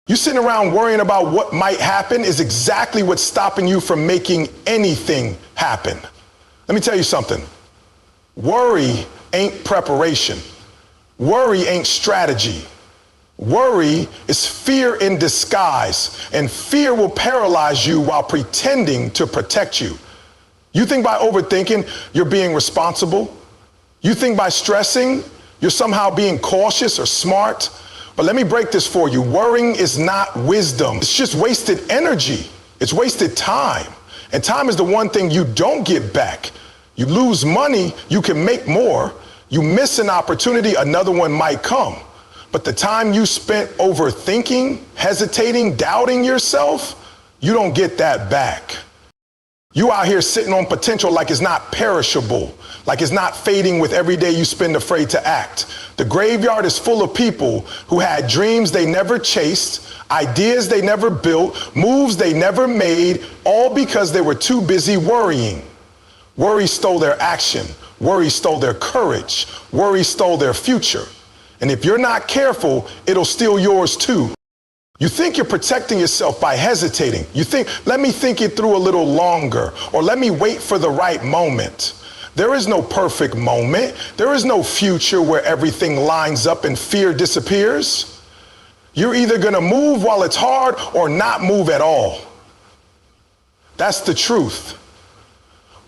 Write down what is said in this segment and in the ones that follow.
You sitting around worrying about what might happen is exactly what's stopping you from making anything happen. Let me tell you something. Worry ain't preparation. Worry ain't strategy. Worry is fear in disguise, and fear will paralyze you while pretending to protect you. You think by overthinking, you're being responsible? You think by stressing, you're somehow being cautious or smart? But let me break this for you. Worrying is not wisdom. It's just wasted energy. It's wasted time. And time is the one thing you don't get back. You lose money, you can make more. You miss an opportunity, another one might come. But the time you spent overthinking, hesitating, doubting yourself, you don't get that back. You out here sitting on potential like it's not perishable, like it's not fading with every day you spend afraid to act. The graveyard is full of people who had dreams they never chased, ideas they never built, moves they never made, all because they were too busy worrying. Worry stole their action. Worry stole their courage. Worry stole their future. And if you're not careful, it'll steal yours too. You think you're protecting yourself by hesitating. You think, let me think it through a little longer, or let me wait for the right moment. There is no perfect moment. There is no future where everything lines up and fear disappears. You're either gonna move while it's hard or not move at all. That's the truth.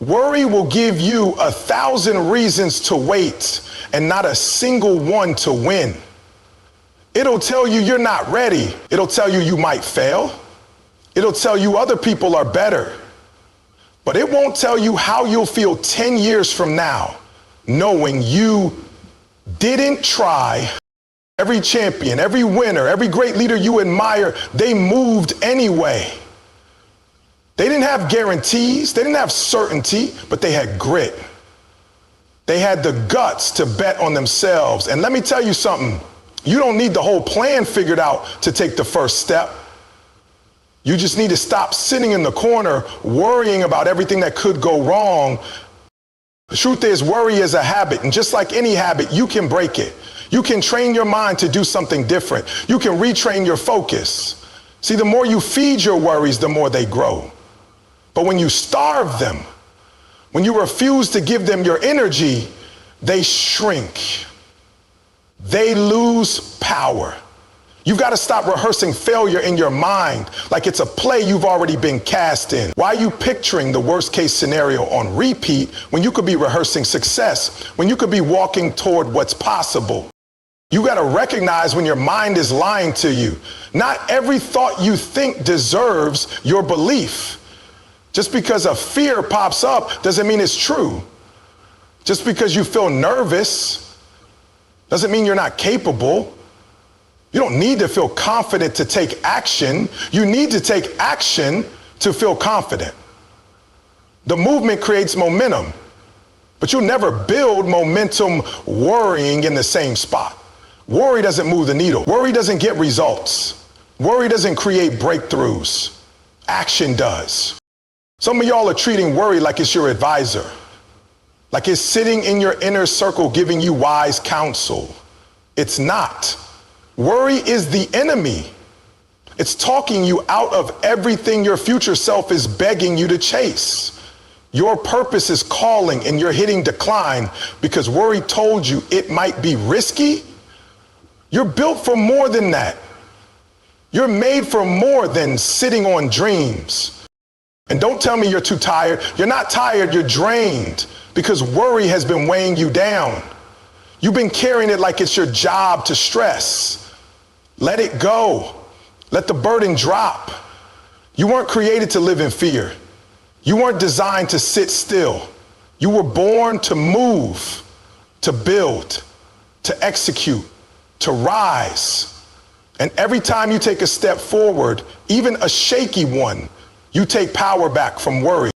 Worry will give you 1,000 reasons to wait and not a single one to win. It'll tell you you're not ready. It'll tell you you might fail. It'll tell you other people are better. But it won't tell you how you'll feel 10 years from now, knowing you didn't try. Every champion, every winner, every great leader you admire, they moved anyway. They didn't have guarantees, they didn't have certainty, but they had grit. They had the guts to bet on themselves. And let me tell you something, you don't need the whole plan figured out to take the first step. You just need to stop sitting in the corner worrying about everything that could go wrong. The truth is, worry is a habit, and just like any habit, you can break it. You can train your mind to do something different. You can retrain your focus. See, the more you feed your worries, the more they grow. But when you starve them, when you refuse to give them your energy, they shrink. They lose power. You've got to stop rehearsing failure in your mind like it's a play you've already been cast in. Why are you picturing the worst case scenario on repeat when you could be rehearsing success, when you could be walking toward what's possible? You got to recognize when your mind is lying to you. Not every thought you think deserves your belief. Just because a fear pops up doesn't mean it's true. Just because you feel nervous doesn't mean you're not capable. You don't need to feel confident to take action. You need to take action to feel confident. The movement creates momentum, but you'll never build momentum worrying in the same spot. Worry doesn't move the needle. Worry doesn't get results. Worry doesn't create breakthroughs. Action does. Some of y'all are treating worry like it's your advisor, like it's sitting in your inner circle giving you wise counsel. It's not. Worry is the enemy. It's talking you out of everything your future self is begging you to chase. Your purpose is calling and you're hitting decline because worry told you it might be risky. You're built for more than that. You're made for more than sitting on dreams. And don't tell me you're too tired. You're not tired, you're drained because worry has been weighing you down. You've been carrying it like it's your job to stress. Let it go. Let the burden drop. You weren't created to live in fear. You weren't designed to sit still. You were born to move, to build, to execute, to rise. And every time you take a step forward, even a shaky one, you take power back from worry.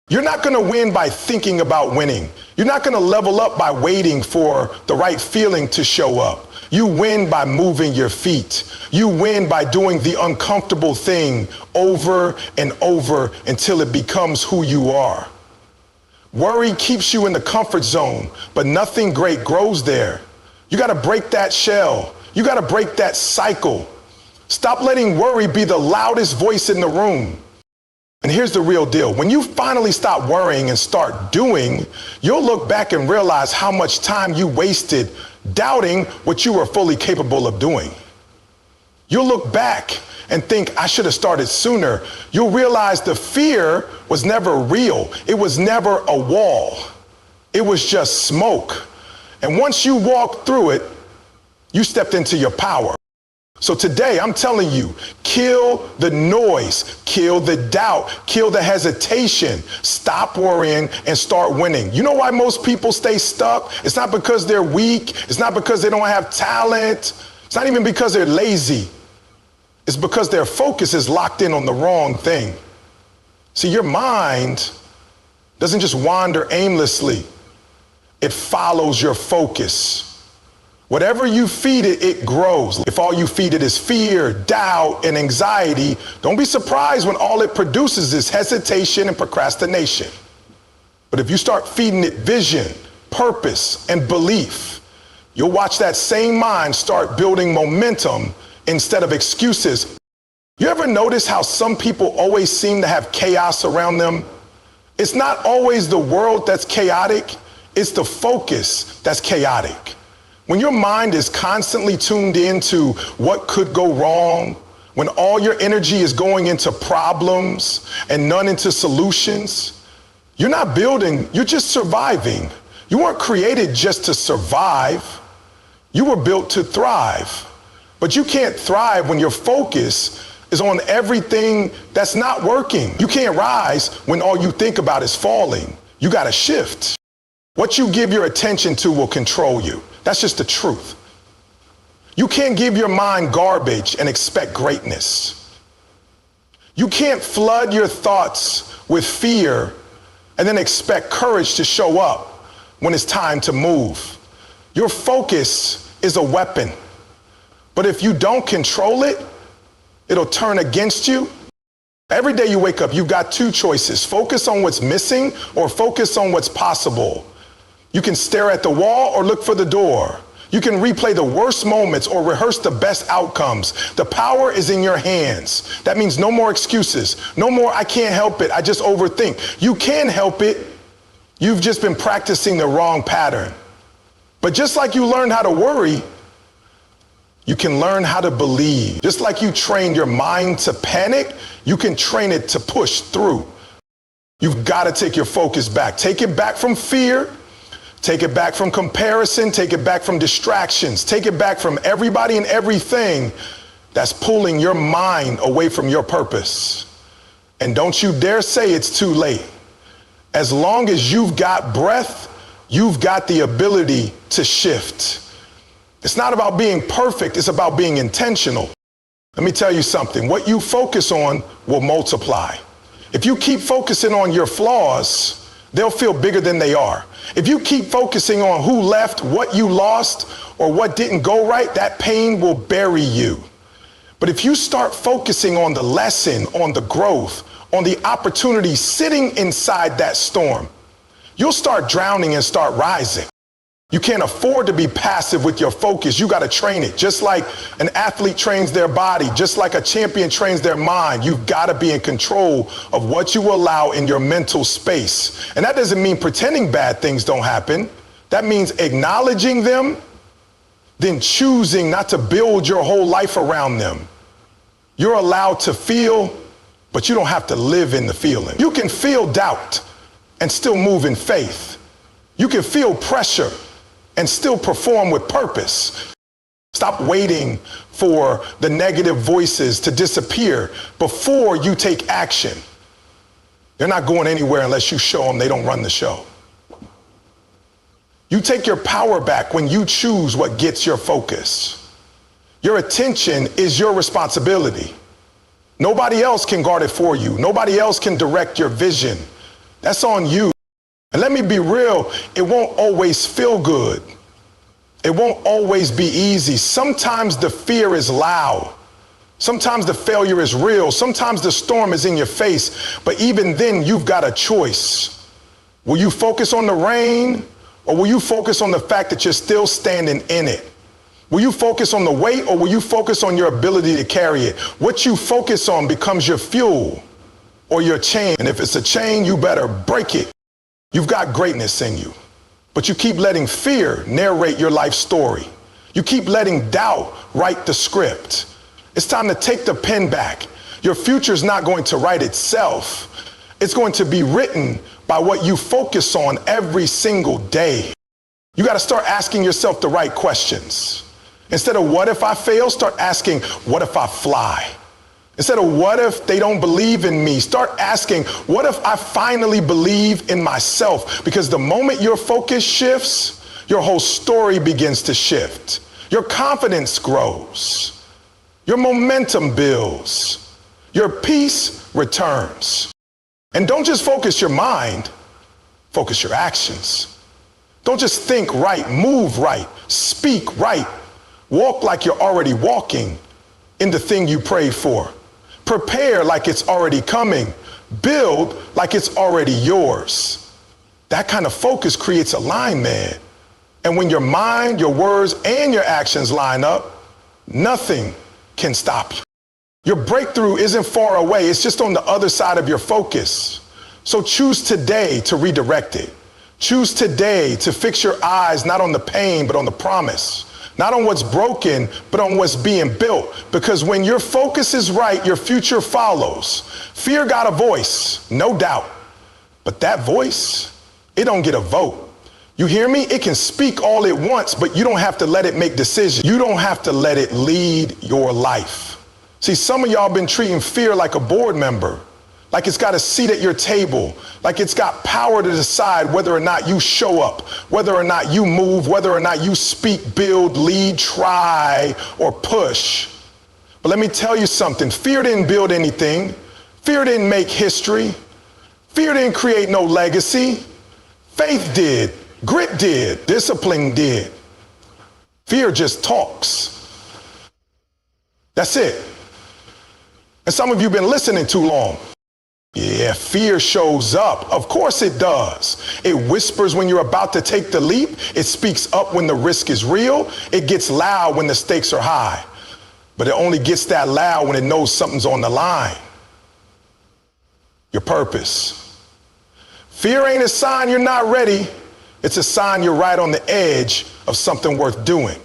You're not going to win by thinking about winning. You're not going to level up by waiting for the right feeling to show up. You win by moving your feet. You win by doing the uncomfortable thing over and over until it becomes who you are. Worry keeps you in the comfort zone, but nothing great grows there. You got to break that shell. You got to break that cycle. Stop letting worry be the loudest voice in the room. And here's the real deal. When you finally stop worrying and start doing, you'll look back and realize how much time you wasted doubting what you were fully capable of doing. You'll look back and think, I should have started sooner. You'll realize the fear was never real. It was never a wall. It was just smoke. And once you walked through it, you stepped into your power. So today, I'm telling you, kill the noise, kill the doubt, kill the hesitation, stop worrying and start winning. You know why most people stay stuck? It's not because they're weak. It's not because they don't have talent. It's not even because they're lazy. It's because their focus is locked in on the wrong thing. See, your mind doesn't just wander aimlessly. It follows your focus. Whatever you feed it, it grows. If all you feed it is fear, doubt, and anxiety, don't be surprised when all it produces is hesitation and procrastination. But if you start feeding it vision, purpose, and belief, you'll watch that same mind start building momentum instead of excuses. You ever notice how some people always seem to have chaos around them? It's not always the world that's chaotic, it's the focus that's chaotic. When your mind is constantly tuned into what could go wrong, when all your energy is going into problems and none into solutions, you're not building, you're just surviving. You weren't created just to survive. You were built to thrive. But you can't thrive when your focus is on everything that's not working. You can't rise when all you think about is falling. You got to shift. What you give your attention to will control you. That's just the truth. You can't give your mind garbage and expect greatness. You can't flood your thoughts with fear and then expect courage to show up when it's time to move. Your focus is a weapon, but if you don't control it, it'll turn against you. Every day you wake up, you've got two choices: focus on what's missing or focus on what's possible. You can stare at the wall or look for the door. You can replay the worst moments or rehearse the best outcomes. The power is in your hands. That means no more excuses. No more, I can't help it, I just overthink. You can help it. You've just been practicing the wrong pattern. But just like you learned how to worry, you can learn how to believe. Just like you trained your mind to panic, you can train it to push through. You've got to take your focus back. Take it back from fear. Take it back from comparison. Take it back from distractions. Take it back from everybody and everything that's pulling your mind away from your purpose. And don't you dare say it's too late. As long as you've got breath, you've got the ability to shift. It's not about being perfect. It's about being intentional. Let me tell you something. What you focus on will multiply. If you keep focusing on your flaws, they'll feel bigger than they are. If you keep focusing on who left, what you lost, or what didn't go right, that pain will bury you. But if you start focusing on the lesson, on the growth, on the opportunity sitting inside that storm, you'll start drowning and start rising. You can't afford to be passive with your focus. You got to train it. Just like an athlete trains their body, just like a champion trains their mind, you've got to be in control of what you allow in your mental space. And that doesn't mean pretending bad things don't happen. That means acknowledging them, then choosing not to build your whole life around them. You're allowed to feel, but you don't have to live in the feeling. You can feel doubt and still move in faith. You can feel pressure and still perform with purpose. Stop waiting for the negative voices to disappear before you take action. They're not going anywhere unless you show them they don't run the show. You take your power back when you choose what gets your focus. Your attention is your responsibility. Nobody else can guard it for you. Nobody else can direct your vision. That's on you. And let me be real, it won't always feel good. It won't always be easy. Sometimes the fear is loud. Sometimes the failure is real. Sometimes the storm is in your face. But even then, you've got a choice. Will you focus on the rain, or will you focus on the fact that you're still standing in it? Will you focus on the weight, or will you focus on your ability to carry it? What you focus on becomes your fuel or your chain. And if it's a chain, you better break it. You've got greatness in you, but you keep letting fear narrate your life story. You keep letting doubt write the script. It's time to take the pen back. Your future's not going to write itself. It's going to be written by what you focus on every single day. You got to start asking yourself the right questions. Instead of what if I fail, start asking, what if I fly? Instead of what if they don't believe in me, start asking, what if I finally believe in myself? Because the moment your focus shifts, your whole story begins to shift. Your confidence grows. Your momentum builds. Your peace returns. And don't just focus your mind, focus your actions. Don't just think right, move right, speak right, walk like you're already walking in the thing you prayed for. Prepare like it's already coming. Build like it's already yours. That kind of focus creates alignment. And when your mind, your words, and your actions line up, nothing can stop you. Your breakthrough isn't far away. It's just on the other side of your focus. So choose today to redirect it. Choose today to fix your eyes not on the pain, but on the promise. Not on what's broken, but on what's being built. Because when your focus is right, your future follows. Fear got a voice, no doubt. But that voice, it don't get a vote. You hear me? It can speak all it wants, but you don't have to let it make decisions. You don't have to let it lead your life. See, some of y'all been treating fear like a board member, like it's got a seat at your table, like it's got power to decide whether or not you show up, whether or not you move, whether or not you speak, build, lead, try, or push. But let me tell you something. Fear didn't build anything. Fear didn't make history. Fear didn't create no legacy. Faith did. Grit did. Discipline did. Fear just talks. That's it. And some of you have been listening too long. Yeah, fear shows up. Of course it does. It whispers when you're about to take the leap. It speaks up when the risk is real. It gets loud when the stakes are high. But it only gets that loud when it knows something's on the line. Your purpose. Fear ain't a sign you're not ready. It's a sign you're right on the edge of something worth doing.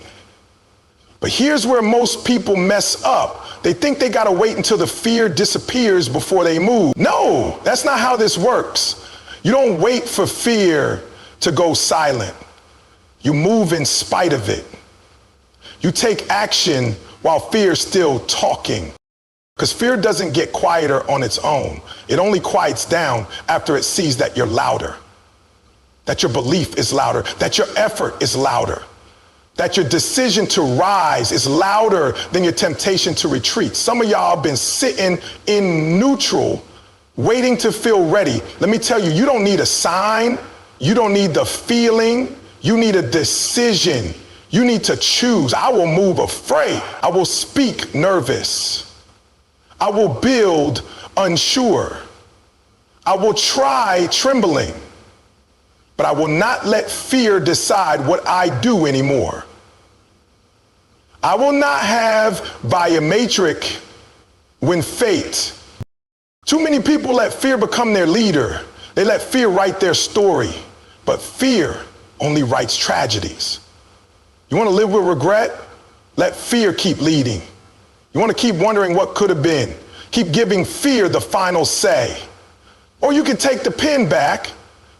But here's where most people mess up. They think they gotta wait until the fear disappears before they move. No, that's not how this works. You don't wait for fear to go silent. You move in spite of it. You take action while fear's still talking. Because fear doesn't get quieter on its own. It only quiets down after it sees that you're louder, that your belief is louder, that your effort is louder, that your decision to rise is louder than your temptation to retreat. Some of y'all have been sitting in neutral, waiting to feel ready. Let me tell you, you don't need a sign. You don't need the feeling. You need a decision. You need to choose. I will move afraid. I will speak nervous. I will build unsure. I will try trembling. But I will not let fear decide what I do anymore. I will not have biometric when fate. Too many people let fear become their leader. They let fear write their story. But fear only writes tragedies. You want to live with regret? Let fear keep leading. You want to keep wondering what could have been? Keep giving fear the final say. Or you can take the pen back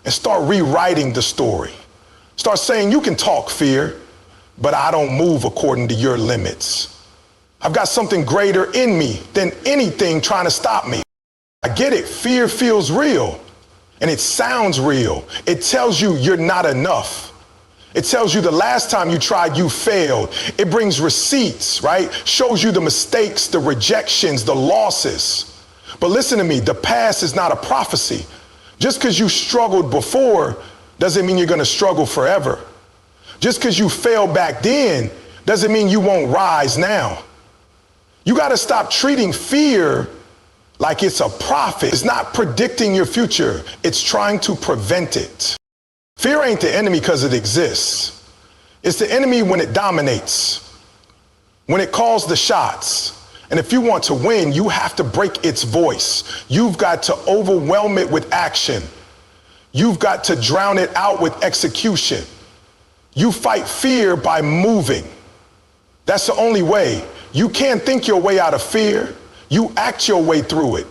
and start rewriting the story. Start saying, you can talk, fear, but I don't move according to your limits. I've got something greater in me than anything trying to stop me. I get it. Fear feels real and it sounds real. It tells you you're not enough. It tells you the last time you tried, you failed. It brings receipts, right? Shows you the mistakes, the rejections, the losses. But listen to me, the past is not a prophecy. Just because you struggled before doesn't mean you're going to struggle forever. Just because you failed back then doesn't mean you won't rise now. You got to stop treating fear like it's a prophet. It's not predicting your future. It's trying to prevent it. Fear ain't the enemy because it exists. It's the enemy when it dominates. when it calls the shots. And if you want to win, you have to break its voice. You've got to overwhelm it with action. You've got to drown it out with execution. You fight fear by moving. That's the only way. You can't think your way out of fear. You act your way through it.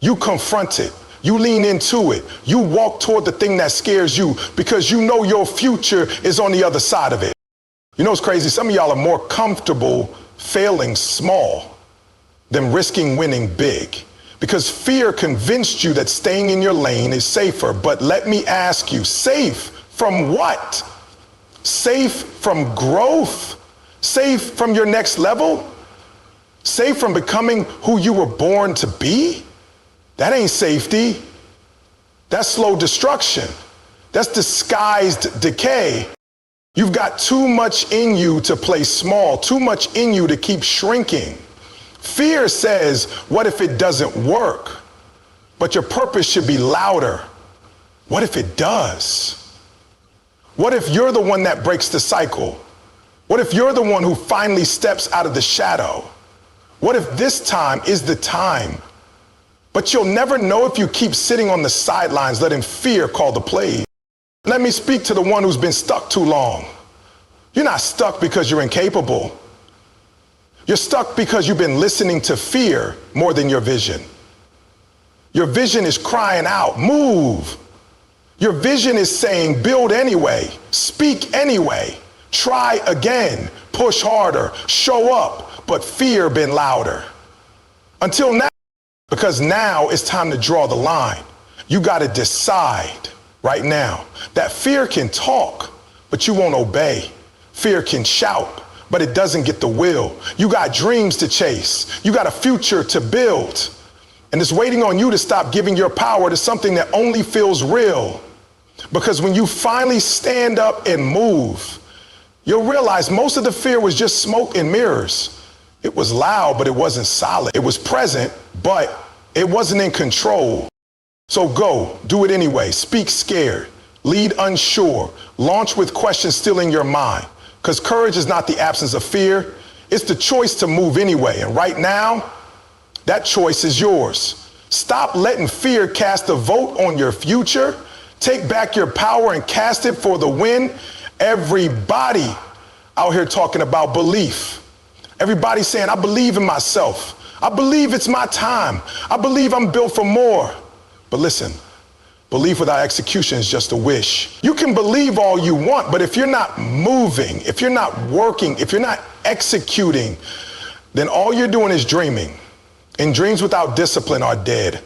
You confront it. You lean into it. You walk toward the thing that scares you because you know your future is on the other side of it. You know what's crazy? Some of y'all are more comfortable failing small than risking winning big, because fear convinced you that staying in your lane is safer. But let me ask you, safe from what? Safe from growth? Safe from your next level? Safe from becoming who you were born to be? That ain't safety. That's slow destruction. That's disguised decay. You've got too much in you to play small, too much in you to keep shrinking. Fear says, what if it doesn't work? But your purpose should be louder. What if it does? What if you're the one that breaks the cycle? What if you're the one who finally steps out of the shadow? What if this time is the time? But you'll never know if you keep sitting on the sidelines, letting fear call the plays. Let me speak to the one who's been stuck too long. You're not stuck because you're incapable. You're stuck because you've been listening to fear more than your vision. Your vision is crying out, move. Your vision is saying, build anyway, speak anyway, try again, push harder, show up, but fear been louder. Until now, because now it's time to draw the line. You got to decide right now that fear can talk, but you won't obey. Fear can shout, but it doesn't get the will. You got dreams to chase. You got a future to build. And it's waiting on you to stop giving your power to something that only feels real. Because when you finally stand up and move, you'll realize most of the fear was just smoke and mirrors. It was loud, but it wasn't solid. It was present, but it wasn't in control. So go, do it anyway. Speak scared, lead unsure, launch with questions still in your mind. Because courage is not the absence of fear. It's the choice to move anyway. And right now, that choice is yours. Stop letting fear cast a vote on your future. Take back your power and cast it for the win. Everybody out here talking about belief. Everybody saying, I believe in myself. I believe it's my time. I believe I'm built for more. But listen, belief without execution is just a wish. You can believe all you want, but if you're not moving, if you're not working, if you're not executing, then all you're doing is dreaming. And dreams without discipline are dead.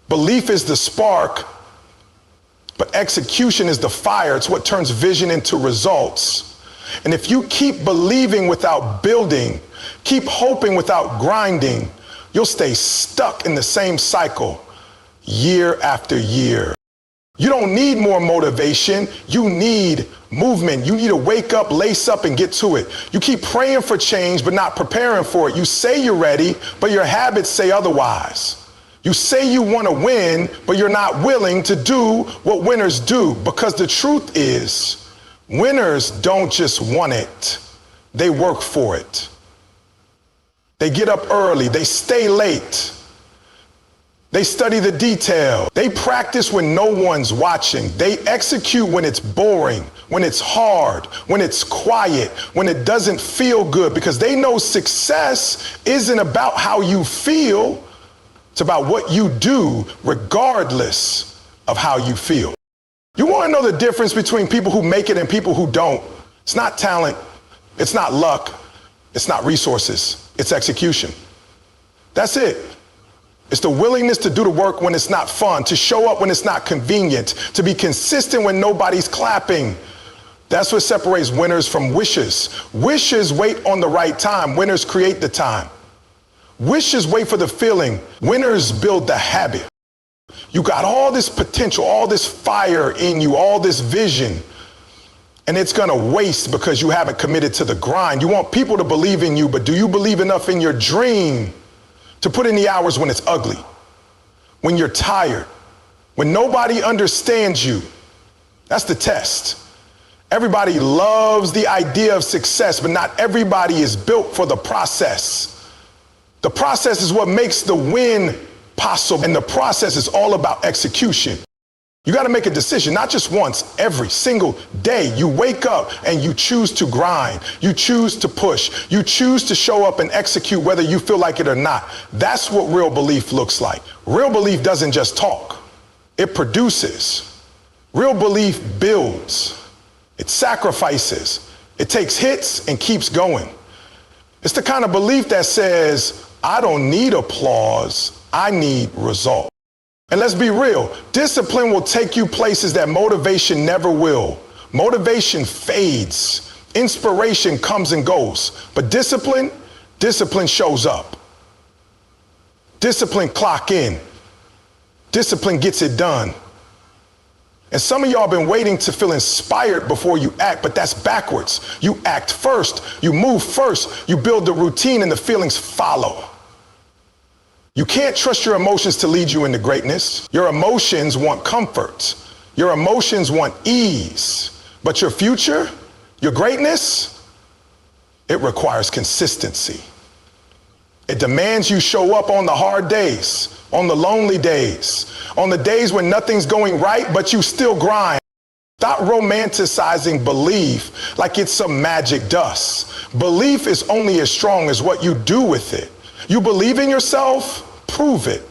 Belief is the spark, but execution is the fire. It's what turns vision into results. And if you keep believing without building, keep hoping without grinding, you'll stay stuck in the same cycle year after year. You don't need more motivation. You need movement. You need to wake up, lace up, and get to it. You keep praying for change, but not preparing for it. You say you're ready, but your habits say otherwise. You say you want to win, but you're not willing to do what winners do. Because the truth is, winners don't just want it. They work for it. They get up early. They stay late. They study the detail. They practice when no one's watching. They execute when it's boring, when it's hard, when it's quiet, when it doesn't feel good, because they know success isn't about how you feel. It's about what you do regardless of how you feel. You want to know the difference between people who make it and people who don't? It's not talent. It's not luck. It's not resources. It's execution. That's it. It's the willingness to do the work when it's not fun, to show up when it's not convenient, to be consistent when nobody's clapping. That's what separates winners from wishes. Wishes wait on the right time. Winners create the time. Wishes wait for the feeling. Winners build the habit. You got all this potential, all this fire in you, all this vision, and it's going to waste because you haven't committed to the grind. You want people to believe in you, but do you believe enough in your dream to put in the hours when it's ugly, when you're tired, when nobody understands you? That's the test. Everybody loves the idea of success, but not everybody is built for the process. The process is what makes the win possible, and the process is all about execution. You got to make a decision, not just once, every single day. You wake up and you choose to grind. You choose to push. You choose to show up and execute whether you feel like it or not. That's what real belief looks like. Real belief doesn't just talk. It produces. Real belief builds. It sacrifices. It takes hits and keeps going. It's the kind of belief that says, I don't need applause. I need results. And let's be real, discipline will take you places that motivation never will. Motivation fades. Inspiration comes and goes. But discipline shows up. Discipline clock in. Discipline gets it done. And some of y'all been waiting to feel inspired before you act, but that's backwards. You act first, you move first, you build the routine and the feelings follow. You can't trust your emotions to lead you into greatness. Your emotions want comfort. Your emotions want ease. But your future, your greatness, it requires consistency. It demands you show up on the hard days, on the lonely days, on the days when nothing's going right, but you still grind. Stop romanticizing belief like it's some magic dust. Belief is only as strong as what you do with it. You believe in yourself? Prove it.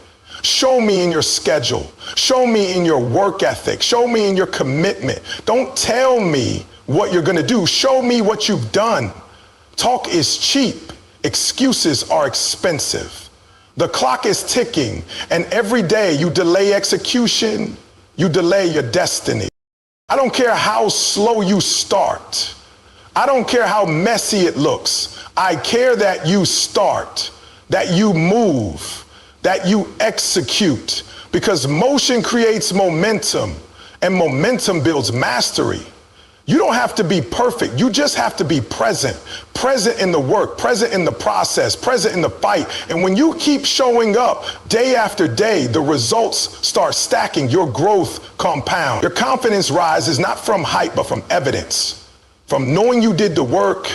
Show me in your schedule. Show me in your work ethic. Show me in your commitment. Don't tell me what you're going to do. Show me what you've done. Talk is cheap. Excuses are expensive. The clock is ticking, and every day you delay execution, you delay your destiny. I don't care how slow you start. I don't care how messy it looks. I care that you start, that you move, that you execute, because motion creates momentum, and momentum builds mastery. You don't have to be perfect. You just have to be present. Present in the work, present in the process, present in the fight. And when you keep showing up day after day, the results start stacking. Your growth compounds. Your confidence rises not from hype, but from evidence, from knowing you did the work.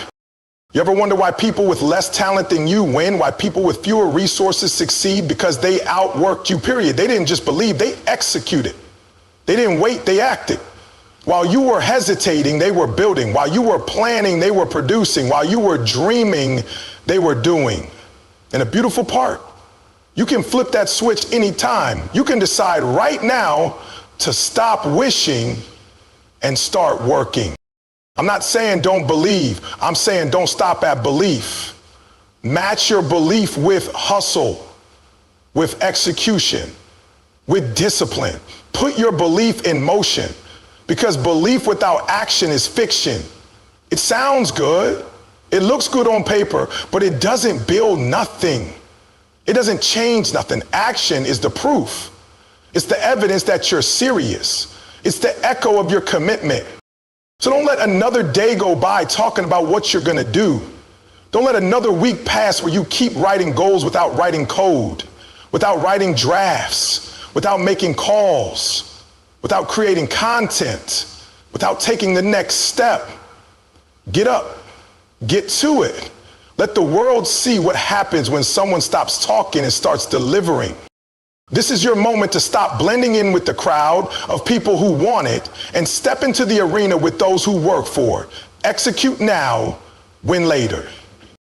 You ever wonder why people with less talent than you win? Why people with fewer resources succeed? Because they outworked you, period. They didn't just believe, they executed. They didn't wait, they acted. While you were hesitating, they were building. While you were planning, they were producing. While you were dreaming, they were doing. And a beautiful part, you can flip that switch anytime. You can decide right now to stop wishing and start working. I'm not saying don't believe. I'm saying don't stop at belief. Match your belief with hustle, with execution, with discipline. Put your belief in motion, because belief without action is fiction. It sounds good. It looks good on paper, but it doesn't build nothing. It doesn't change nothing. Action is the proof. It's the evidence that you're serious. It's the echo of your commitment. So don't let another day go by talking about what you're going to do. Don't let another week pass where you keep writing goals without writing code, without writing drafts, without making calls, without creating content, without taking the next step. Get up, get to it. Let the world see what happens when someone stops talking and starts delivering. This is your moment to stop blending in with the crowd of people who want it and step into the arena with those who work for it. Execute now, win later.